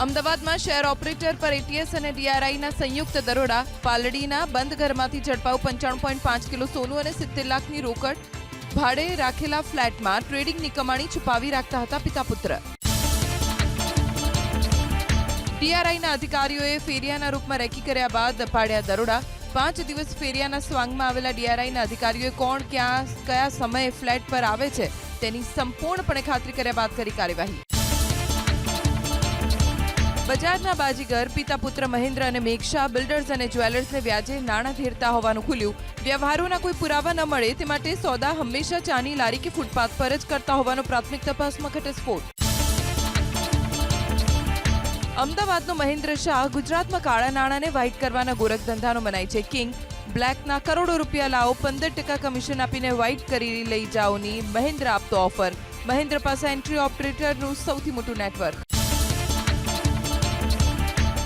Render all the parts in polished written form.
અમદાવાદમાં share operator પર ATS અને ડીઆરઆઈના સંયુક્ત દરોડા. પાલડીના બંધ ઘરમાંથી ઝડપાયું 95.5 કિલો સોનું અને 70 લાખની રોકડ. ભાડે રાખેલા ફ્લેટમાં ટ્રેડિંગની કમાણી છુપાવી રાખતા હતા પિતા પુત્ર. ડીઆરઆઈના અધિકારીઓએ ફેરિયાના રૂપમાં રેકી કર્યા બાદ પાડ્યા દરોડા. 5 દિવસ ફેરિયાના સ્વાંગમાં આવેલા ડીઆરઆઈના અધિકારીઓએ કોણ ક્યાં કયા સમયે ફ્લેટ પર આવે છે તેની સંપૂર્ણપણે ખાતરી કર્યા બાદ કરી કાર્યવાહી. બજારના બાજીગર પિતા પુત્ર મહેન્દ્ર અને મેઘશા બિલ્ડર્સ અને જ્વેલર્સને વ્યાજે નાણાં ધેરતા હોવાનું ખુલ્યું. વ્યવહારોના કોઈ પુરાવા ન મળે તે માટે સોદા હંમેશા ચાની લારી કે ફૂટપાથ પર જ કરતા હોવાનો પ્રાથમિક તપાસમાં ઘટસ્ફોટ. અમદાવાદનો મહેન્દ્ર શાહ ગુજરાતમાં કાળા નાણાંને વ્હાઇટ કરવાના ગોરખધંધાનો મનાય છે કિંગ. બ્લેકના કરોડો રૂપિયા લાવો, 15% કમિશન આપીને વ્હાઇટ કરી લઈ જાઓની મહેન્દ્ર આપતો ઓફર. મહેન્દ્ર પાસે એન્ટ્રી ઓપરેટરનું સૌથી મોટું નેટવર્ક.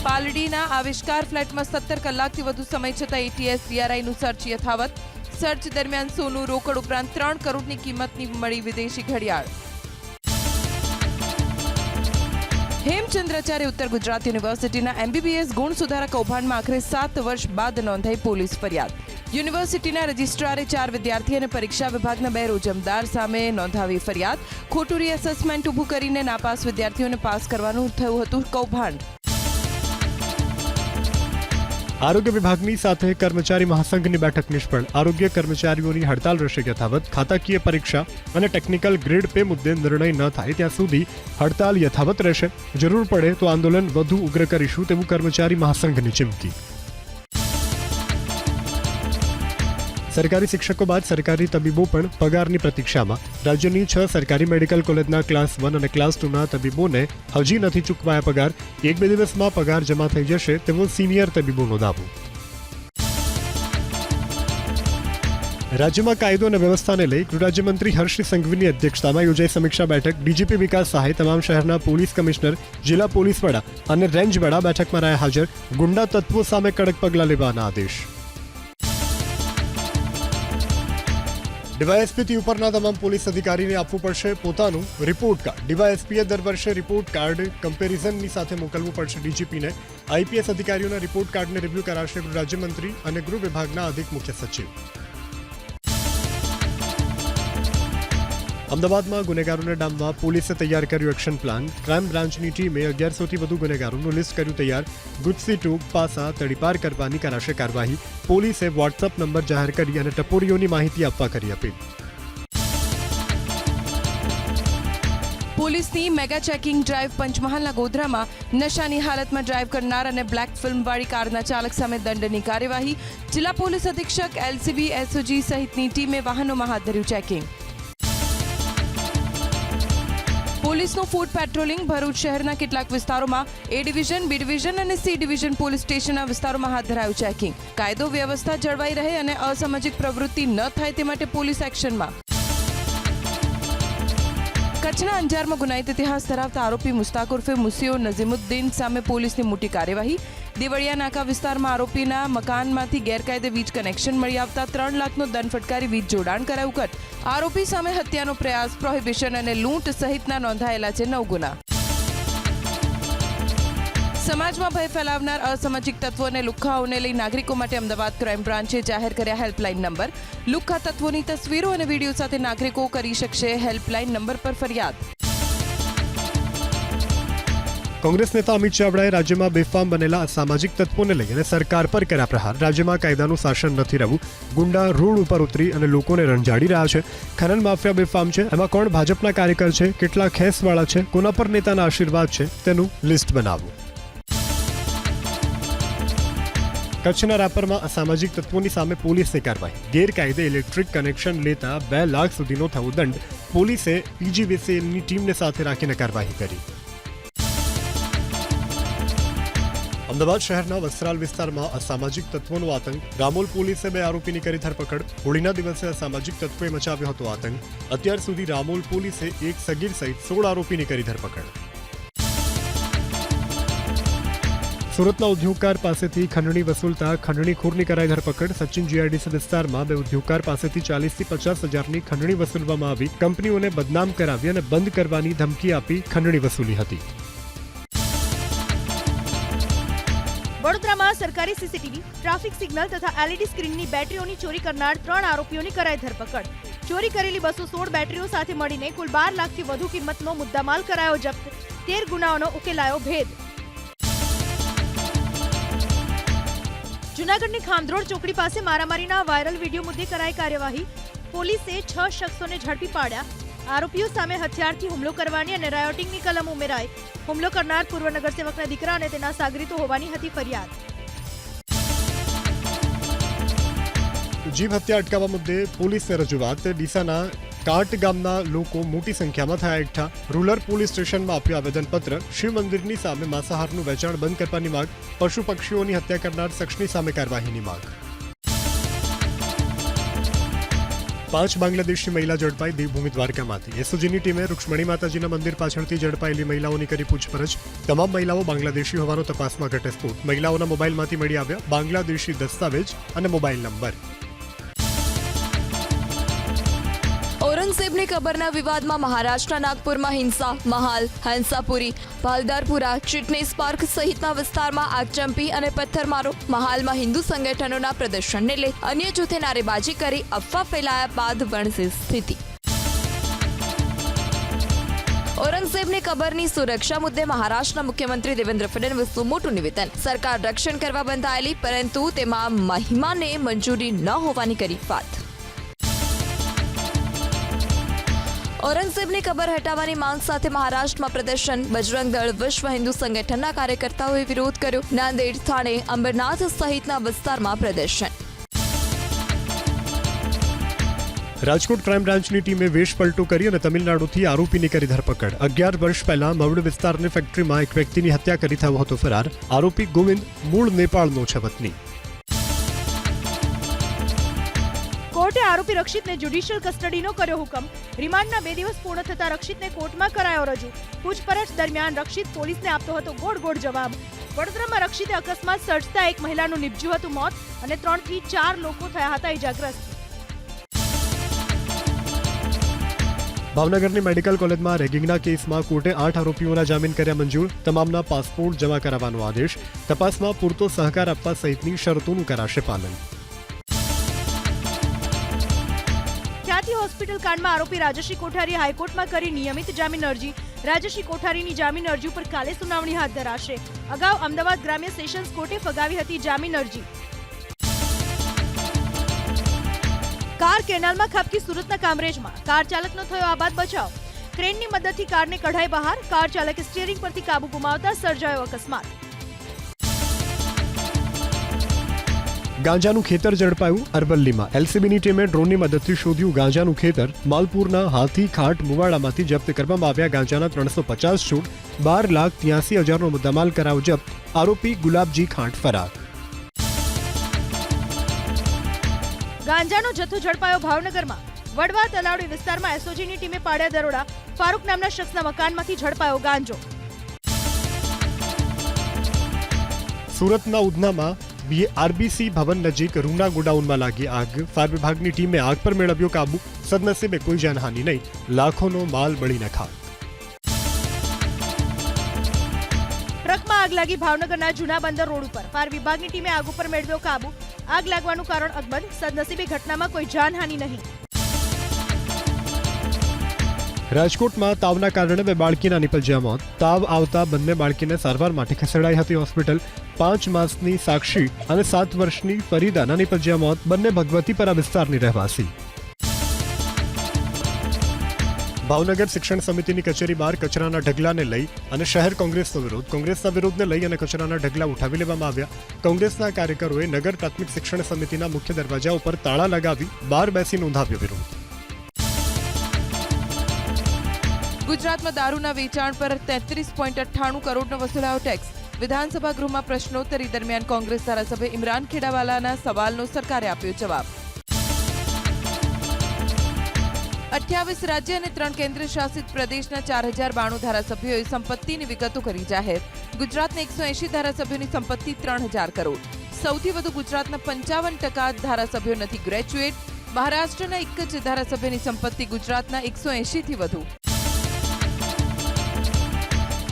પાલડીના આવિષ્કાર ફ્લેટમાં 17 કલાકથી વધુ સમય છતાં એટીએસ ડીઆરઆઈનું સર્ચ યથાવત. સર્ચ દરમિયાન સોનું, રોકડ ઉપરાંત 3 કરોડની કિંમતની મળી વિદેશી ઘડિયાળ. હેમચંદ્રાચાર્ય ઉત્તર ગુજરાત યુનિવર્સિટીના એમબીબીએસ ગુણ સુધારા કૌભાંડમાં આખરે 7 વર્ષ બાદ નોંધાઈ પોલીસ ફરિયાદ. યુનિવર્સિટીના રજિસ્ટ્રારે 4 વિદ્યાર્થી અને પરીક્ષા વિભાગના 2 રોજમદાર સામે નોંધાવી ફરિયાદ. ખોટું રીએસેસમેન્ટ ઊભું કરીને નાપાસ વિદ્યાર્થીઓને પાસ કરવાનું થયું હતું કૌભાંડ. આરોગ્ય વિભાગની સાથે કર્મચારી મહાસંઘની બેઠક નિષ્ફળ. આરોગ્ય કર્મચારીઓની હડતાલ રહેશે યથાવત. ખાતાકીય પરીક્ષા અને ટેકનિકલ ગ્રેડ પે મુદ્દે નિર્ણય ન થાય ત્યાં સુધી હડતાલ યથાવત રહેશે. જરૂર પડે તો આંદોલન વધુ ઉગ્ર કરીશું તેવું કર્મચારી મહાસંઘની ચીમકી. સરકારી શિક્ષકો બાદ સરકારી તબીબો પણ પગારની પ્રતીક્ષામાં. રાજ્યની 6 સરકારી મેડિકલ કોલેજના ક્લાસ 1 અને ક્લાસ 2ના તબીબોને હજી નથી ચૂકવાયા પગાર. 1-2 દિવસમાં પગાર જમા થઈ જશે તેવો સિનિયર તબીબોનો દાવો. રાજ્યમાં કાયદો અને વ્યવસ્થાને લઈ ગૃહરાજ્યમંત્રી હર્ષ સંઘવીની અધ્યક્ષતામાં યોજાઈ સમીક્ષા બેઠક. ડીજીપી વિકાસ સહાય, તમામ શહેરના પોલીસ કમિશનર, જિલ્લા પોલીસ વડા અને રેન્જ વડા બેઠકમાં રહ્યા હાજર. ગુંડા તત્વો સામે કડક પગલાં લેવાના આદેશ. ડીવાયએસપીથી ઉપરના તમામ પોલીસ અધિકારીને આપવું પડશે પોતાનું રિપોર્ટ કાર્ડ. ડીવાયએસપીએ દર વર્ષે રિપોર્ટ કાર્ડ કમ્પેરિઝનની સાથે મોકલવું પડશે ડીજીપીને. આઈપીએસ અધિકારીઓના રિપોર્ટ કાર્ડને રિવ્યૂ કરાશે ગૃહ રાજ્યમંત્રી અને ગૃહ વિભાગના અધિક મુખ્ય સચિવ. અમદાવાદમાં ગુનેગારોને ડામવા પોલીસે તૈયાર કર્યું એક્શન પ્લાન. ક્રાઇમ બ્રાન્ચની ટીમે 1100થી વધુ ગુનેગારોનું લિસ્ટ કર્યું તૈયાર. ગુજસી ટૂંક પાસા તડીપાર કરવાની કરાશે કાર્યવાહી. પોલીસે વોટ્સઅપ નંબર જાહેર કરી અને ટપોરીઓની માહિતી આપવા કરી અપીલ. પોલીસની મેગા ચેકિંગ ડ્રાઈવ. પંચમહાલના ગોધરામાં નશાની હાલતમાં ડ્રાઈવ કરનાર અને બ્લેક ફિલ્મવાળી કારના ચાલક સામે દંડની કાર્યવાહી. જિલ્લા પોલીસ અધિક્ષક, એલસીબી, એસઓજી સહિતની ટીમે વાહનોમાં હાથ ધર્યું ચેકિંગ. પોલીસનું ફૂડ પેટ્રોલિંગ. ભરૂચ શહેરના કેટલાક વિસ્તારોમાં એ ડિવિઝન, બી ડિવિઝન અને સી ડિવિઝન પોલીસ સ્ટેશનના વિસ્તારોમાં હાથ ધરાયું ચેકિંગ. કાયદો વ્યવસ્થા જળવાઈ રહે અને અસામાજિક પ્રવૃત્તિ ન થાય તે માટે પોલીસ એક્શનમાં. કચ્છના અંજારમાં ગુનાહિત ઇતિહાસ ધરાવતા આરોપી મુસ્તાક ઉર્ફે મુસીઓ નઝીમુદ્દીન સામે પોલીસની મોટી કાર્યવાહી. દેવળિયા નાકા વિસ્તારમાં આરોપીના મકાનમાંથી ગેરકાયદે વીજ કનેક્શન મળી આવતા 3 લાખનો દંડ ફટકારી વીજ જોડાણ કરાયું કટ. આરોપી સામે હત્યાનો પ્રયાસ, પ્રોહિબિશન અને લૂંટ સહિતના નોંધાયેલા છે 9 ગુના. સમાજમાં ભય ફેલાવનાર અસામાજિક તત્વો અને લુખ્ખાઓને લઈ નાગરિકો માટે અમદાવાદ ક્રાઇમ બ્રાન્ચે જાહેર કર્યા હેલ્પલાઇન નંબર. લુખ્ખા તત્વોની તસવીરો અને વિડીયો સાથે નાગરિકો કરી શકશે હેલ્પલાઇન નંબર પર ફરિયાદ. કોંગ્રેસ નેતા અમિત ચાવડાએ રાજ્યમાં બેફામ બનેલા અસામાજિક તત્વોને લઈ અને સરકાર પર કર્યા પ્રહાર. રાજ્યમાં કાયદાનું શાસન નથી રહ્યું. ગુંડા રોડ ઉપર ઉતરી અને લોકોને રંજાડી રહ્યા છે. ખનન માફિયા બેફામ છે. એમાં કોણ ભાજપના કાર્યકર છે, કેટલા ખેસવાળા છે, કોના પર નેતાના આશીર્વાદ છે તેનું લિસ્ટ બનાવવું. કચ્છના રાપરમાં અસામાજિક તત્વોની સામે પોલીસની કાર્યવાહી. ગેરકાયદે ઇલેક્ટ્રિક કનેક્શન લેતા 2 લાખ સુધીનો થયો દંડ. પોલીસે પીજીવીસીએલની ટીમને સાથે રાખીને કાર્યવાહી કરી. અમદાવાદ શહેરના વસ્ત્રાલ વિસ્તારમાં અસામાજિક તત્વોનો આતંક. રામોલ પોલીસે 2 આરોપીની કરી ધરપકડ. હોળીના દિવસે અસામાજિક તત્વોએ મચાવ્યો હતો આતંક. અત્યાર સુધી રામોલ પોલીસે 1 સગીર સહિત 16 આરોપીની કરી ધરપકડ. સુરતના ઉદ્યોગકાર પાસેથી ખંડણી વસૂલતા ખંડણીખોરની કરાઈ ધરપકડ. સચિન જીઆઈડીસી વિસ્તારમાં 2 ઉદ્યોગકાર પાસેથી 40 થી 50 હજારની ખંડણી વસૂલવામાં આવી. કંપનીઓને બદનામ કરાવી અને બંધ કરવાની ધમકી આપી ખંડણી વસૂલી હતી. સુરતમાં સરકારી સીસીટીવી, ટ્રાફિક સિગ્નલ તથા એલઈડી સ્ક્રીનની બેટરીઓની ચોરી કરનાર 3 આરોપીઓની કરાઈ ધરપકડ. ચોરી કરેલી 216 બેટરીઓ સાથે મળીને કુલ 12 લાખથી વધુ કિંમતનો મુદ્દામાલ કરાયો જપ્ત. 13 ગુનાઓનો ઉકેલાયો ભેદ. જૂનાગઢની ખામધ્રોડ ચોકડી પાસે મારામારીના વાયરલ વિડીયો મુદ્દે કરાઈ કાર્યવાહી. પોલીસે 6 શખ્સોને ઝડપી પાડ્યા. આરોપીઓ સામે હથિયારથી હુમલો કરવાની અને રાયોટિંગની કલમ ઉમેરાઈ. હુમલો કરનાર પૂર્વ નગરસેવકના દીકરા અને તેના સાગરીતો હોવાની હતી ફરિયાદ. જીવ હત્યા અટકાવવા મુદ્દે પોલીસને રજૂઆત. ડીસાના કાટ ગામના લોકો મોટી સંખ્યામાં થયા એકઠા. રૂરલ પોલીસ સ્ટેશનમાં આપ્યું આવેદનપત્ર. શિવ મંદિરની સામે માંસાહારનું વેચાણ બંધ કરવાની માંગ. પશુ પક્ષીઓની હત્યા કરનાર શખ્સની સામે કાર્યવાહીની માંગ. 5 બાંગ્લાદેશી મહિલા ઝડપાઈ દેવભૂમિ દ્વારકામાંથી. એસઓજીની ટીમે રૂક્ષ્મણી માતાજીના મંદિર પાછળથી ઝડપાયેલી મહિલાઓની કરી પૂછપરછ. તમામ મહિલાઓ બાંગ્લાદેશી હોવાનો તપાસમાં ઘટસ્ફોટ. મહિલાઓના મોબાઈલમાંથી મળી આવ્યા બાંગ્લાદેશી દસ્તાવેજ અને મોબાઈલ નંબર. ઔરંગઝેબની કબરના વિવાદમાં મહારાષ્ટ્રના નાગપુરમાં હિંસા. મહાલ, હંસાપુરી, ભાલદારપુરા, ચિટનીસ પાર્ક સહિતના વિસ્તારમાં આગચંપી અને પથ્થરમારો. મહાલમાં હિન્દુ સંગઠનોના પ્રદર્શનને લઈ અન્ય જૂથે નારેબાજી કરી અફવા ફેલાયા બાદ વણસી સ્થિતિ. ઔરંગઝેબની કબરની સુરક્ષા મુદ્દે મહારાષ્ટ્રના મુખ્યમંત્રી દેવેન્દ્ર ફડણવીસનું મોટું નિવેદન. સરકાર રક્ષણ કરવા બંધાયેલી, પરંતુ તેમાં મહિમાને મંજૂરી ન હોવાની કરી વાત. ઔરંગઝેબની કબર હટાવવાની માંગ સાથે મહારાષ્ટ્રમાં પ્રદર્શન. બજરંગ દળ, વિશ્વ હિન્દુ સંગઠનના કાર્યકર્તાઓએ વિરોધ કર્યો. નાંદેડ, થાણે, અંબરનાથ સહિતના વિસ્તારમાં પ્રદર્શન. રાજકોટ ક્રાઇમ બ્રાન્ચની ટીમે વેશ પલટો કરી અને તમિલનાડુથી આરોપીની કરી ધરપકડ. 11 વર્ષ પહેલા મવડ વિસ્તારની ફેક્ટરીમાં એક વ્યક્તિની હત્યા કરી થયો હતો ફરાર. આરોપી ગોવિંદ મૂળ નેપાળનો છે વતની. કોર્ટે આરોપી રક્ષિતને જ્યુડિશિયલ કસ્ટડીનો કર્યો હુકમ. રિમાન્ડના 2 દિવસ પૂર્ણ થતા રક્ષિતને કોર્ટમાં કરાયો રજૂ. પૂછપરછ દરમિયાન રક્ષિત પોલીસને આપતો હતો ગોળ જવાબ. વડોદરામાં રક્ષિતે અકસ્માત સર્જતા એક મહિલાનું નીપજ્યું હતું મોત અને 3 થી 4 લોકો થયા હતા ઇજાગ્રસ્ત. ભાવનગરની મેડિકલ કોલેજમાં રેગિંગના કેસમાં કોર્ટે 8 આરોપીઓના જામીન કર્યા મંજૂર. તમામના પાસપોર્ટ જમા કરાવવાનો આદેશ. તપાસમાં પૂરતો સહકાર આપવા સહિતની શરતોનું કરાશે પાલન. ખ્યાતિ હોસ્પિટલ કાંડમાં આરોપી રાજશ્રી કોઠારીએ હાઈકોર્ટમાં કરી નિયમિત જામીન અરજી. રાજશ્રી કોઠારીની જામીન અરજી ઉપર કાલે સુનાવણી હાથ ધરાશે. અગાઉ અમદાવાદ ગ્રામ્ય સેશન્સ કોર્ટે ફગાવી હતી જામીન અરજી. કાર કેનાલમાં ખાબકી સુરતના કામરેજમાં કાર ચાલકનો થયો આબાદ બચાવ. ક્રેનની મદદથી કારને કઢાઈ બહાર. કાર ચાલકે સ્ટીયરિંગ પરથી કાબુ ગુમાવતા સર્જાયો અકસ્માત. ગાંજાનું ખેતર ઝડપાયું અરવલ્લીમાં. એલસીબીની ટીમે ડ્રોનની મદદથી શોધ્યું ગાંજાનું ખેતર. માલપુરના હાથી ખાટ મુવાડામાંથી જપ્ત કરવામાં આવ્યા ગાંજાના 350 છૂટ. 12,83,000નો મુદ્દામાલ કરાયો જપ્ત. આરોપી ગુલાબજી ખાંટ ફરાર. ગાંજાનો જથ્થો ઝડપાયો ભાવનગરમાં. વડવા તલાવડી વિસ્તારમાં એસઓજીની ટીમે પાડ્યા દરોડા. ફારૂક નામના શખ્સના મકાનમાંથી ઝડપાયો ગાંજો. સુરતના ઉધનામાં આરબીસી ભવન નજીક રૂના ગોડાઉનમાં લાગી આગ. ફાયર વિભાગની ટીમે આગ પર મેળવ્યો કાબુ. સદનસીબે કોઈ જાનહાનિ નહીં. લાખોનો માલ બળીને ખાક. ટ્રકમાં આગ લાગી ભાવનગરના જૂના બંદર રોડ ઉપર. ફાયર વિભાગની ટીમે આગ ઉપર મેળવ્યો કાબુ. આગ લાગવાનું કારણ અકબંધ. સદનસીબે ઘટનામાં કોઈ જાનહાનિ નહીં. રાજકોટમાં તાવના કારણે 2 બાળકીના નિપજ્યા મોત. તાવ આવતા બંને બાળકીને સારવાર માટે ખસેડાઈ હતી હોસ્પિટલ. 5 માસની સાક્ષી અને 7 વર્ષની ફરીદાના નિપજ્યા મોત. બંને ભગવતીપરા વિસ્તારની રહેવાસી. ભાવનગર શિક્ષણ સમિતિની કચેરી બહાર કચરાના ઢગલાને લઈ અને શહેર કોંગ્રેસનો વિરોધ. કોંગ્રેસના વિરોધને લઈ અને કચરાના ઢગલા ઉઠાવી લેવામાં આવ્યા. કોંગ્રેસના કાર્યકરોએ નગર પ્રાથમિક શિક્ષણ સમિતિના મુખ્ય દરવાજા ઉપર તાળા લગાવી બહાર બેસી નોંધાવ્યો વિરોધ. ગુજરાતમાં દારૂના વેચાણ પર 33.98 કરોડનો વસૂલાયો ટેક્સ. વિધાનસભા ગૃહમાં પ્રશ્નોત્તરી દરમિયાન કોંગ્રેસ ધારાસભ્ય ઇમરાન ખેડાવાલાના સવાલનો સરકારે આપ્યો જવાબ. 28 રાજ્ય અને 3 કેન્દ્ર શાસિત પ્રદેશના 4092 ધારાસભ્યોએ સંપત્તિની વિગતો કરી જાહેર. ગુજરાતના 180 ધારાસભ્યોની સંપત્તિ 3000 કરોડ. સૌથી વધુ ગુજરાતના 55% ધારાસભ્યો નથી ગ્રેજ્યુએટ. મહારાષ્ટ્રના એક જ ધારાસભ્યની સંપત્તિ ગુજરાતના 180થી વધુ.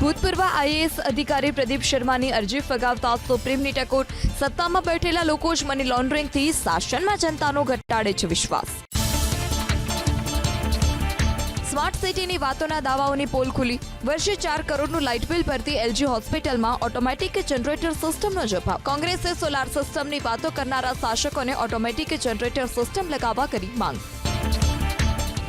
ભૂતપૂર્વ આઈએએસ અધિકારી પ્રદીપ શર્માની અરજી ફગાવતા સુપ્રીમની ટકોર. સત્તામાં બેઠેલા લોકો જ મની લોન્ડરિંગથી શાસનમાં જનતાનો ઘટાડે છે વિશ્વાસ. સ્માર્ટ સિટીની વાતોના દાવાઓની પોલ ખુલી. વર્ષે 4 કરોડનું લાઇટ બિલ ભરતી એલજી હોસ્પિટલમાં ઓટોમેટિક જનરેટર સિસ્ટમનો જ અભાવ. કોંગ્રેસે સોલાર સિસ્ટમની વાતો કરનારા શાસકોને ઓટોમેટિક જનરેટર સિસ્ટમ લગાવવા કરી માંગ.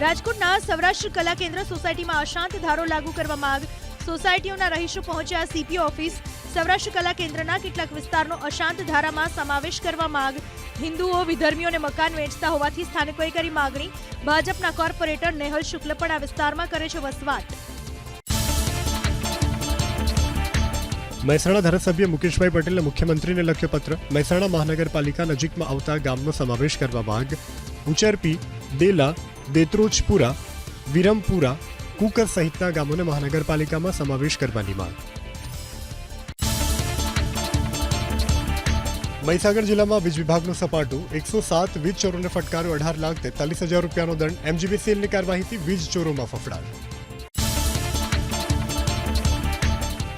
રાજકોટના સૌરાષ્ટ્ર કલા કેન્દ્ર સોસાયટીમાં અશાંત ધારો લાગુ કરવા માંગ. સોસાયટીઓના રહીશો પહોંચ્યા સીપીઓ ઓફિસ. સૌરાષ્ટ્ર કલા કેન્દ્રના કેટલાક વિસ્તારનો અશાંત ધારામાં સમાવેશ કરવા માંગ. હિન્દુઓ વિધર્મીઓને મકાન વેચતા હોવાથી સ્થાનિકોએ કરી માગણી. ભાજપના કોર્પોરેટર નેહલ શુક્લ પણ આ વિસ્તારમાં કરે છે વસવાટ. મહેસાણા ધારાસભ્ય મુકેશભાઈ પટેલે મુખ્યમંત્રીને લખ્યો પત્ર. મહેસાણા મહાનગરપાલિકા નજીકમાં આવતા ગામનો સમાવેશ કરવા માંગ. ઉચરપી, દેલા, દેત્રોજપુરા, વિરમપુરા, કુકર સહિતના ગામોને મહાનગરપાલિકામાં સમાવેશ કરવાની માંગ. મહીસાગર જિલ્લામાં વીજ વિભાગનું સપાટું. 107 વીજ ચોરોને ફટકાર્યો. 18,43,000 રૂપિયાનો દંડ. એમજીબીસીએલની કાર્યવાહીથી વીજ ચોરોમાં ફફડાટ.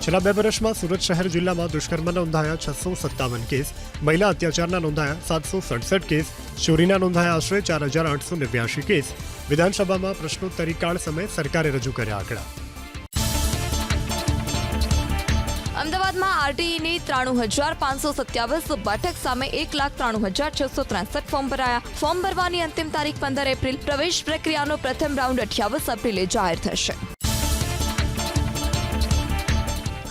છેલ્લા 2 વર્ષમાં સુરત શહેર જિલ્લામાં દુષ્કર્મના નોંધાયા 657 કેસ, મહિલા અત્યાચારના નોંધાયા 767 કેસ, ચોરીના નોંધાયા આશરે 4,889 કેસ. વિધાનસભામાં પ્રશ્નોત્તરી કાળ સમયે સરકારે રજૂ કર્યા આંકડા. અમદાવાદમાં આરટીઈની 93,527 બેઠક સામે 1,93,663 ફોર્મ ભરાયા. ફોર્મ ભરવાની અંતિમ તારીખ 15 એપ્રિલ. પ્રવેશ પ્રક્રિયાનો પ્રથમ રાઉન્ડ 28 એપ્રિલે જાહેર થશે.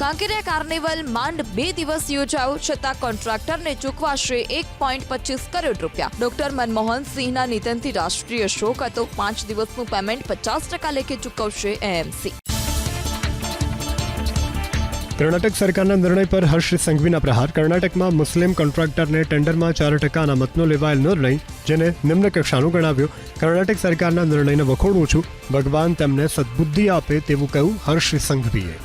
કાંકરિયા કાર્નિવલ માંડ 2 દિવસ યોજાયો, છતાં કોન્ટ્રાક્ટરને ચૂકવાશે 1.25 કરોડ રૂપિયા. ડોક્ટર મનમોહન સિંહના નિધનથી રાષ્ટ્રીય શોક હતો. 5 દિવસનું પેમેન્ટ 50% લેખે ચૂકવશે એએમસી. કર્ણાટક સરકારના નિર્ણય પર હર્ષ સંઘવીના પ્રહાર. કર્ણાટકમાં મુસ્લિમ કોન્ટ્રાક્ટરને ટેન્ડરમાં 4% અનામતનો લેવાયેલ નિર્ણય, જેને નિમ્ન કક્ષાનો ગણાવ્યો. કર્ણાટક સરકારના નિર્ણયને વખોડું છું. ભગવાન તેમને સદબુદ્ધિ આપે તેવું કહ્યું હર્ષ સંઘવીએ.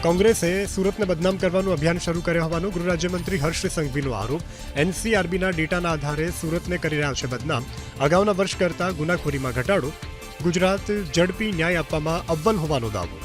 કોંગ્રેસે સુરતને બદનામ કરવાનું અભિયાન શરૂ કર્યું હોવાનો ગૃહ રાજ્યમંત્રી હર્ષ સંઘવીનો આરોપ. એનસીઆરબીના ડેટાના આધારે સુરતને કરી રહ્યા છે બદનામ. અગાઉના વર્ષ કરતાં ગુનાખોરીમાં ઘટાડો. ગુજરાત ઝડપી ન્યાય આપવામાં અવ્વલ હોવાનો દાવો.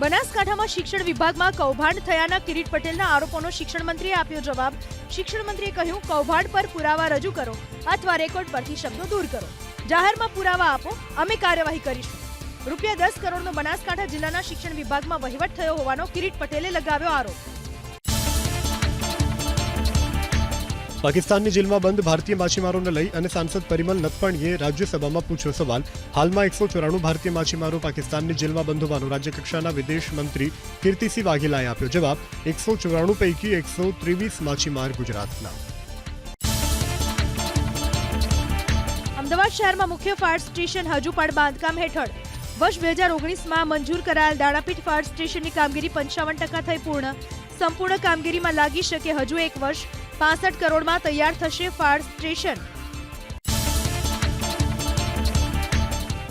બનાસકાંઠામાં શિક્ષણ વિભાગમાં કૌભાંડ થયાના કિરીટ પટેલના આરોપોનો શિક્ષણ મંત્રીએ આપ્યો જવાબ. શિક્ષણ મંત્રીએ કહ્યું, કૌભાંડ પર પુરાવા રજૂ કરો અથવા રેકોર્ડ પરથી શબ્દો દૂર કરો. જાહેરમાં પુરાવા આપો, અમે કાર્યવાહી કરીશું. ₹10 કરોડનો બનાસકાંઠા જિલ્લાના શિક્ષણ વિભાગમાં વહીવટ થયો હોવાનો કિરીટ પટેલે લગાવ્યો આરોપ. પાકિસ્તાનની જેલમાં બંધ ભારતીય માછીમારોને લઈ અને સાંસદ પરિમલ નથવાણીએ રાજ્યસભામાં પૂછ્યો સવાલ. હાલમાં 194 ભારતીય માછીમારો પાકિસ્તાનની જેલમાં બંધ હોવાનો રાજ્યકક્ષાના વિદેશ મંત્રી કીર્તિસિંહ વાઘેલાએ આપ્યો જવાબ. 194 પૈકી 123 માછીમાર ગુજરાતના. અમદાવાદ શહેરમાં મુખ્ય ફાયર સ્ટેશન હજુ પણ બાંધકામ હેઠળ. વર્ષ 2019માં મંજૂર કરાયેલ દાણાપીઠ ફાયર સ્ટેશનની કામગીરી 55% થઈ પૂર્ણ. સંપૂર્ણ કામગીરીમાં લાગી શકે હજુ 1 વર્ષ. 65 કરોડમાં તૈયાર થશે ફાયર સ્ટેશન.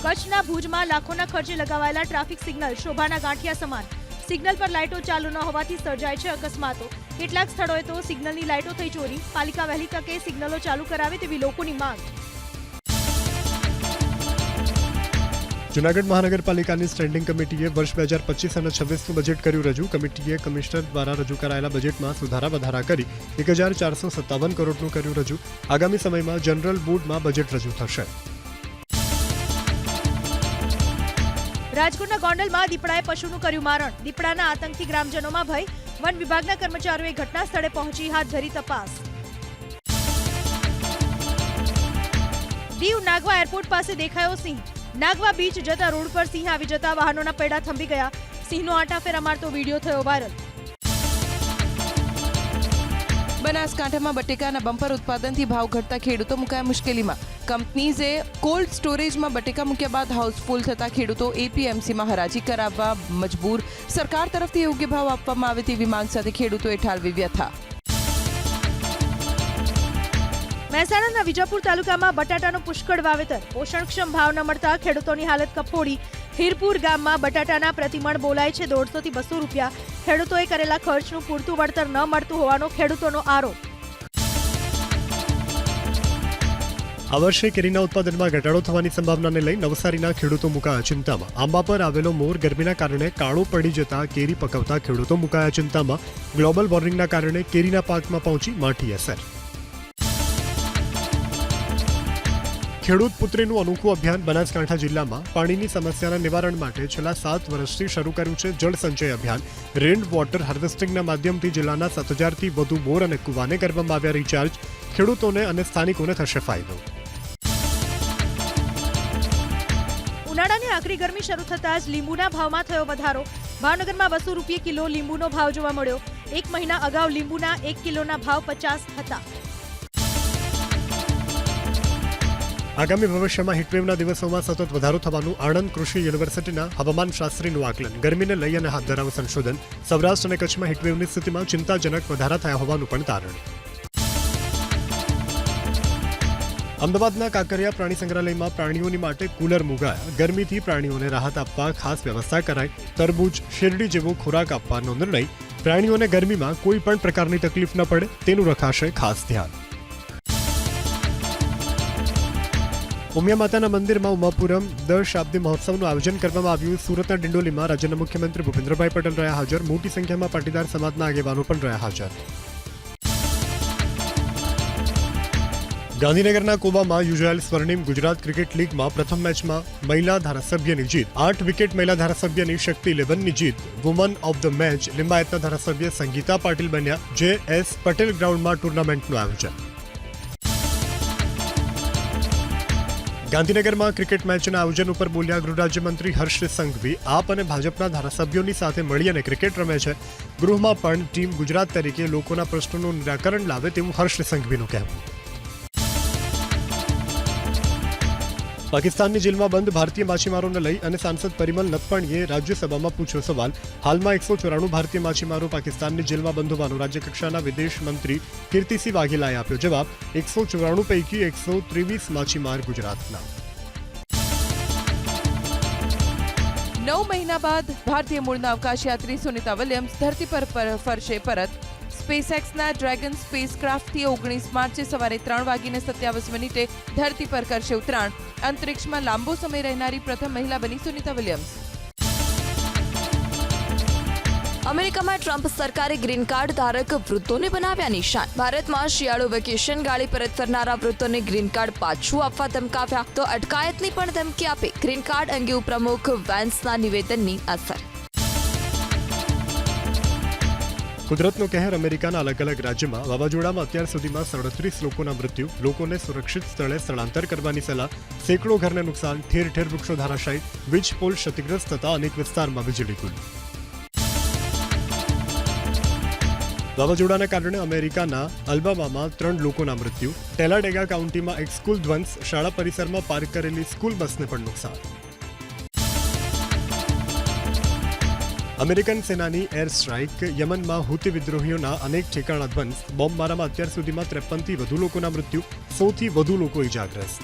કચ્છના ભુજમાં લાખોના ખર્ચે લગાવાયેલા ટ્રાફિક સિગ્નલ શોભાના ગાંઠિયા સમાન. સિગ્નલ પર લાઇટો ચાલુ ન હોવાથી સર્જાય છે અકસ્માતો. કેટલાક સ્થળોએ તો સિગ્નલની લાઇટો થઈ ચોરી. પાલિકા વહેલી તકે સિગ્નલો ચાલુ કરાવે તેવી લોકોની માંગ. જૂનાગઢ મહાનગરપાલિકાની સ્ટેન્ડિંગ કમિટીએ વર્ષ 2025 અને 26નું બજેટ કર્યું રજૂ. કમિટીએ કમિશનર દ્વારા રજૂ કરાયેલા બજેટમાં સુધારા વધારા કરી 1,457 કરોડનું કર્યું રજૂ. આગામી સમયમાં જનરલ બોર્ડમાં બજેટ રજૂ થશે. રાજકોટના ગોંડલમાં દીપડાએ પશુનું કર્યું મારણ. દીપડાના આતંકથી ગ્રામજનોમાં ભય. વન વિભાગના કર્મચારીઓએ ઘટના સ્થળે પહોંચી હાથ ધરી તપાસ. દીવ નાગવા એરપોર્ટ પાસે દેખાયો સિંહ. નાગવા બીચ જતા રોડ પર સિંહ આવી જતા વાહનોના પૈડા થંભી ગયા. સિંહનો આટાફેરા મારતો વિડીયો થયો વાયરલ. બનાસકાંઠામાં બટેકાના બમ્પર ઉત્પાદનથી ભાવ ઘટતા ખેડૂતો મુકાયા મુશ્કેલીમાં. કંપનીઝે કોલ્ડ સ્ટોરેજમાં બટેકા મૂક્યા બાદ હાઉસફુલ થતા ખેડૂતો એપીએમસીમાં હરાજી કરાવવા મજબૂર. સરકાર તરફથી યોગ્ય ભાવ આપવામાં આવે તેવી માંગ સાથે ખેડૂતોએ ઠાલવી વ્યથા. મહેસાણાના વિજાપુર તાલુકામાં બટાટાનું પુષ્કળ વાવેતર. પોષણક્ષમ ભાવ ન મળતા ખેડૂતોની હાલત કફોડી. હીરપુર ગામમાં બટાટાના પ્રતિમણ બોલાય છે 150 થી 200 રૂપિયા. ખેડૂતોએ કરેલા ખર્ચનું પૂરતું વળતર ન મળતું હોવાનો ખેડૂતોનો આરોપ. આ વર્ષે કેરીના ઉત્પાદનમાં ઘટાડો થવાની સંભાવનાને લઈ નવસારીના ખેડૂતો મુકાયા ચિંતામાં. આંબા પર આવેલો મોર ગરમીના કારણે કાળો પડી જતા કેરી પકવતા ખેડૂતો મુકાયા ચિંતામાં. ગ્લોબલ વોર્મિંગના કારણે કેરીના પાકમાં પહોંચી માઠી અસર. ખેડૂત પુત્રીનું અનોખું અભિયાન બનાસકાંઠા જિલ્લામાં. પાણીની સમસ્યાના નિવારણ માટે છેલ્લા 7 વર્ષથી શરૂ કર્યું છે જળ સંચય અભિયાન. રેન વોટર હાર્વેસ્ટિંગના માધ્યમથી જિલ્લાના 7,000થી વધુ બોર અને કૂવાને કરવામાં આવ્યા રિચાર્જ. ખેડૂતોને અને સ્થાનિકોને થશે ફાયદો. ઉનાળાની આકરી ગરમી શરૂ થતાં જ લીંબુના ભાવમાં થયો વધારો. ભાવનગરમાં 200 રૂપિયા કિલો લીંબુનો ભાવ જોવા મળ્યો. 1 મહિના અગાઉ લીંબુના 1 કિલોના ભાવ 50 હતા. આગામી ભવિષ્યમાં હીટવેવના દિવસોમાં સતત વધારો થવાનું આણંદ કૃષિ યુનિવર્સિટીના હવામાન શાસ્ત્રીનું આકલન. ગરમીને લઈ અને હાથ ધરાવું સંશોધન. સૌરાષ્ટ્ર અને કચ્છમાં હીટવેવની સ્થિતિમાં ચિંતાજનક વધારા થયા હોવાનું પણ તારણ. અમદાવાદના કાંકરિયા પ્રાણી સંગ્રહાલયમાં પ્રાણીઓની માટે કુલર મુકાયા. ગરમીથી પ્રાણીઓને રાહત આપવા ખાસ વ્યવસ્થા કરાઈ. તરબૂચ, શેરડી જેવો ખોરાક આપવાનો નિર્ણય. પ્રાણીઓને ગરમીમાં કોઈ પણ પ્રકારની તકલીફ ન પડે તેનું રખાશે ખાસ ધ્યાન. ઉમિયા માતાના મંદિરમાં ઉમાપુરમ દશાબ્દી મહોત્સવનું આયોજન કરવામાં આવ્યું. સુરતના ડિંડોલીમાં રાજ્યના મુખ્યમંત્રી ભૂપેન્દ્રભાઈ પટેલ રહ્યા હાજર. મોટી સંખ્યામાં પાટીદાર સમાજના આગેવાનો પણ રહ્યા હાજર. ગાંધીનગરના કોબામાં યોજાયેલ સ્વર્ણિમ ગુજરાત ક્રિકેટ લીગમાં પ્રથમ મેચમાં મહિલા ધારાસભ્યની જીત. 8 વિકેટ મહિલા ધારાસભ્યની શક્તિ 11ની જીત. વુમન ઓફ ધ મેચ લિંબાયતના ધારાસભ્ય સંગીતા પાટીલ બન્યા. JS પટેલ ગ્રાઉન્ડમાં ટુર્નામેન્ટનું આયોજન. ગાંધીનગરમાં ક્રિકેટ મેચના આયોજન ઉપર બોલ્યા ગૃહ રાજ્યમંત્રી હર્ષ સંઘવી. આપ અને ભાજપના ધારાસભ્યોની સાથે મળી અને ક્રિકેટ રમે છે. ગૃહમાં પણ ટીમ ગુજરાત તરીકે લોકોના પ્રશ્નોનું નિરાકરણ લાવે તેવું હર્ષ સંઘવીનું કહેવું. પાકિસ્તાનની જેલમાં બંધ ભારતીય માછીમારોને લઈ અને સાંસદ પરિમલ નથવાણીએ રાજ્યસભામાં પૂછ્યો સવાલ. હાલમાં 194 ભારતીય માછીમારો પાકિસ્તાનની જેલમાં બંધ હોવાનો રાજ્યકક્ષાના વિદેશ મંત્રી કીર્તિસિંહ વાઘેલાએ આપ્યો જવાબ. 194 પૈકી 123 માછીમાર ગુજરાતના. 9 મહિના બાદ ભારતીય મૂળના અવકાશયાત્રી સુનિતા વિલિયમ્સ ધરતી પર ફરશે પરત. સ્પેસએક્સના ડ્રેગન સ્પેસક્રાફ્ટથી 19 માર્ચે સવારે 3:27 ધરતી પર કરશે ઉતરાણ. અંતરિક્ષમાં લાંબો સમય રહેનારી પ્રથમ મહિલા બની સુનિતા વિલિયમ્સ. અમેરિકામાં ટ્રમ્પ સરકારે ગ્રીન કાર્ડ ધારક વૃદ્ધોને બનાવ્યા નિશાન. ભારતમાં શિયાળુ વેકેશન ગાળી પરત ફરનારા વૃદ્ધોને ગ્રીન કાર્ડ પાછું આપવા ધમકાવ્યા તો અટકાયતની પણ ધમકી આપી. ગ્રીન કાર્ડ અંગે ઉપપ્રમુખ વેન્સના નિવેદનની અસર. કુદરતનો કહેર. અમેરિકાના અલગ અલગ રાજ્યમાં વાવાઝોડામાં અત્યાર સુધીમાં 37 લોકોના મૃત્યુ. લોકોને સુરક્ષિત સ્થળે સ્થળાંતર કરવાની સલાહ. સેંકડો ઘરને નુકસાન. ઠેર ઠેર વૃક્ષો ધરાશાયી. વીજ પોલ ક્ષતિગ્રસ્ત થતા અનેક વિસ્તારમાં વીજળી ગુલ. વાવાઝોડાના કારણે અમેરિકાના અલ્બામામાં 3 લોકોના મૃત્યુ. ટેલાડેગા કાઉન્ટીમાં એક સ્કૂલ ધ્વંસ. શાળા પરિસરમાં પાર્ક કરેલી સ્કૂલ બસને પણ નુકસાન. અમેરિકન સેનાની એર સ્ટ્રાઇક. યમનમાં હુતી વિદ્રોહીઓના અનેક ઠેકાણા ધ્વંસ. બોમ્બમારામાં અત્યાર સુધીમાં 53થી વધુ લોકોના મૃત્યુ. 100થી વધુ લોકો ઇજાગ્રસ્ત.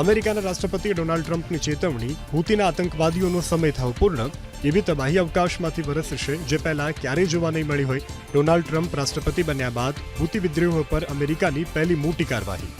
અમેરિકાના રાષ્ટ્રપતિ ડોનાલ્ડ ટ્રમ્પની ચેતવણી. હુતીના આતંકવાદીઓનો સમય થયો પૂર્ણ. એવી તબાહી અવકાશમાંથી વરસશે જે પહેલા ક્યારેય જોવા નહીં મળી હોય. ડોનાલ્ડ ટ્રમ્પ રાષ્ટ્રપતિ બન્યા બાદ હુતી વિદ્રોહીઓ પર અમેરિકાની પહેલી મોટી કાર્યવાહી.